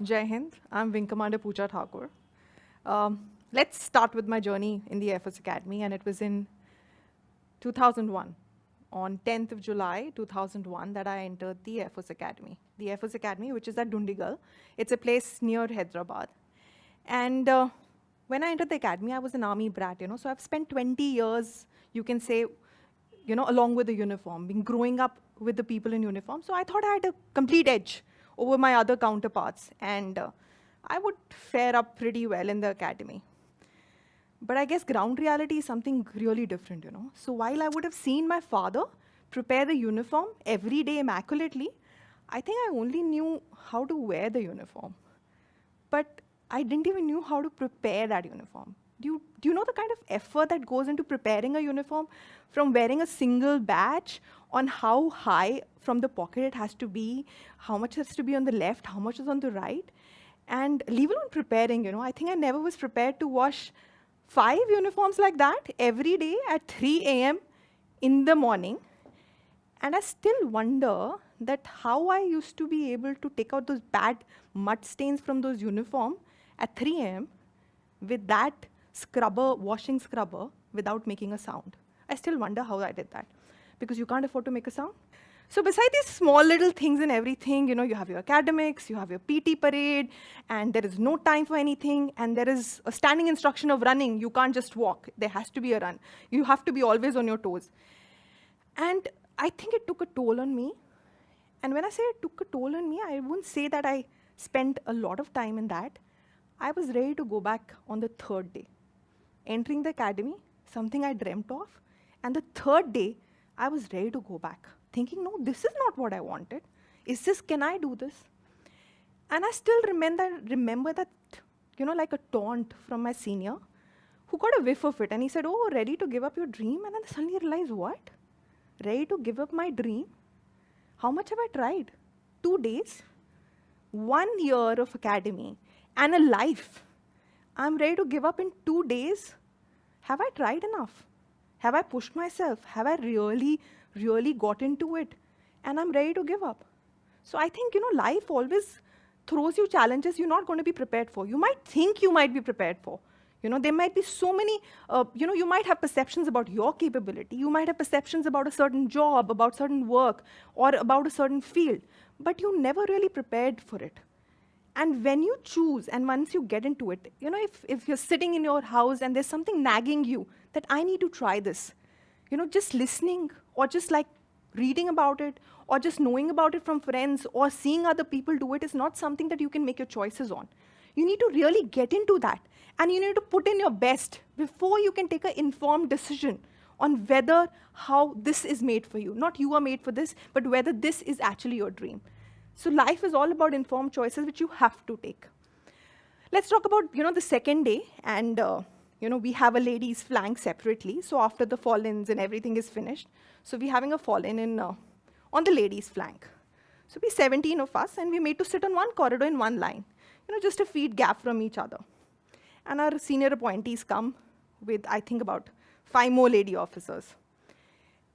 Jai Hind. I'm Wing Commander Pooja Thakur. Let's start with my journey in the Air Force Academy, and it was in 2001, on 10th of July 2001, that I entered the Air Force Academy. The Air Force Academy, which is at Dundigal. It's a place near Hyderabad. And when I entered the academy, I was an army brat, so I've spent 20 years, you can say, along with the uniform, been growing up with the people in uniform. So I thought I had a complete edge over my other counterparts, and I would fare up pretty well in the academy. But I guess ground reality is something really different, So while I would have seen my father prepare the uniform every day immaculately, I think I only knew how to wear the uniform. But I didn't even know how to prepare that uniform. Do you know the kind of effort that goes into preparing a uniform, from wearing a single badge, on how high from the pocket it has to be, how much has to be on the left, how much is on the right? And leave alone preparing, I think I never was prepared to wash 5 uniforms like that every day at 3 a.m. in the morning. And I still wonder that how I used to be able to take out those bad mud stains from those uniforms at 3 a.m. with that scrubber, washing scrubber, without making a sound. I still wonder how I did that, because you can't afford to make a sound. So beside these small little things and everything, you have your academics, you have your PT parade, and there is no time for anything, and there is a standing instruction of running. You can't just walk. There has to be a run. You have to be always on your toes. And I think it took a toll on me. And when I say it took a toll on me, I wouldn't say that I spent a lot of time in that. I was ready to go back on the 3rd day. Entering the academy, something I dreamt of, and the 3rd day, I was ready to go back, thinking, no, this is not what I wanted. Can I do this? And I still remember that, like a taunt from my senior, who got a whiff of it, and he said, oh, ready to give up your dream? And then I suddenly realized, what? Ready to give up my dream? How much have I tried? 2 days? 1 year of academy and a life. I'm ready to give up in 2 days? Have I tried enough? Have I pushed myself? Have I really, really got into it? And I'm ready to give up. So I think, life always throws you challenges you're not going to be prepared for. You might think you might be prepared for. There might be so many, you might have perceptions about your capability. You might have perceptions about a certain job, about certain work, or about a certain field. But you never really prepared for it. And when you choose, and once you get into it, if you're sitting in your house and there's something nagging you that I need to try this, just listening, or just like reading about it, or just knowing about it from friends, or seeing other people do it is not something that you can make your choices on. You need to really get into that, and you need to put in your best before you can take an informed decision on whether how this is made for you. Not you are made for this, but whether this is actually your dream. So life is all about informed choices, which you have to take. Let's talk about, the 2nd day, and we have a ladies' flank separately. So after the fall-ins and everything is finished, so we're having a fall-in on the ladies' flank. So we 17 of us, and we made to sit on one corridor in one line, just a feet gap from each other. And our senior appointees come with, I think, about 5 more lady officers.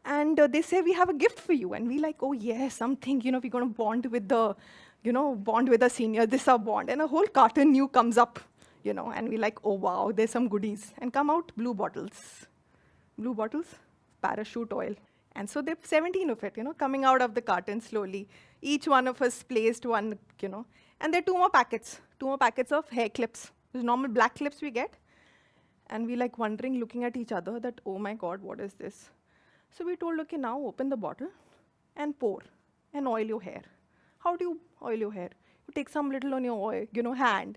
And they say, we have a gift for you. And we like, oh, yes, something, we're going to bond with the, bond with the senior. This is our bond. And a whole carton new comes up, and we like, oh, wow, there's some goodies. And come out blue bottles. Blue bottles, parachute oil. And so there's 17 of it, coming out of the carton slowly. Each one of us placed one, And there are 2 more packets of hair clips. Those normal black clips we get. And we like wondering, looking at each other that, oh, my God, what is this? So we told, okay, now open the bottle and pour and oil your hair. How do you oil your hair? You take some little on your oil, hand,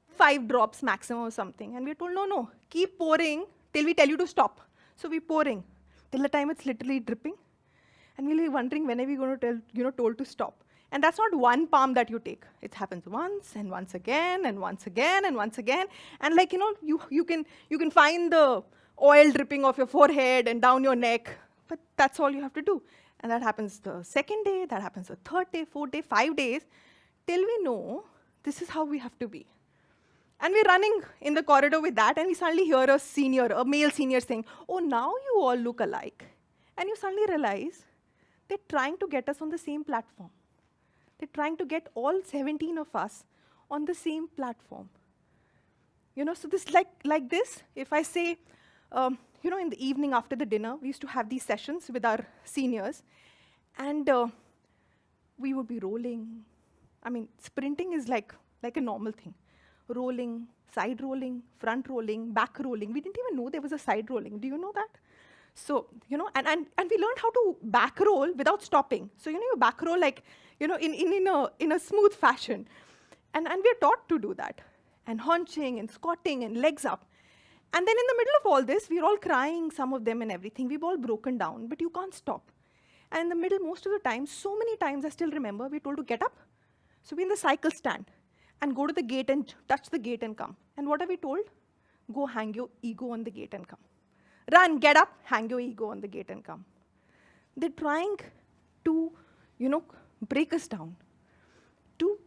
5 drops maximum or something. And we told, no, keep pouring till we tell you to stop. So we're pouring till the time it's literally dripping. And we're wondering, when are we going to told to stop? And that's not one palm that you take. It happens once and once again and once again and once again. And like, you can find the oil dripping off your forehead and down your neck. But that's all you have to do. And that happens the 2nd day, that happens the 3rd day, 4th day, 5 days, till we know this is how we have to be. And we're running in the corridor with that, and we suddenly hear a male senior saying, oh, now you all look alike. And you suddenly realize they're trying to get us on the same platform. They're trying to get all 17 of us on the same platform. So this like this, if I say, in the evening after the dinner, we used to have these sessions with our seniors, and we would be rolling. I mean, sprinting is like a normal thing. Rolling, side rolling, front rolling, back rolling. We didn't even know there was a side rolling. Do you know that? So, and we learned how to back roll without stopping. So, you back roll like, in a smooth fashion. And we're taught to do that. And haunching and squatting and legs up. And then in the middle of all this, we're all crying, some of them and everything. We've all broken down, but you can't stop. And in the middle, most of the time, so many times I still remember, we're told to get up. So we're in the cycle stand and go to the gate and touch the gate and come. And what are we told? Go hang your ego on the gate and come. Run, get up, hang your ego on the gate and come. They're trying to, break us down. To,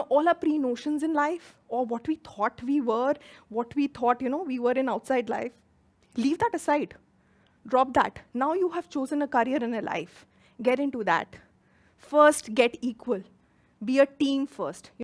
all our pre-notions in life, or what we thought we were, what we thought, we were in outside life. Leave that aside. Drop that. Now you have chosen a career and a life. Get into that. First, get equal. Be a team first.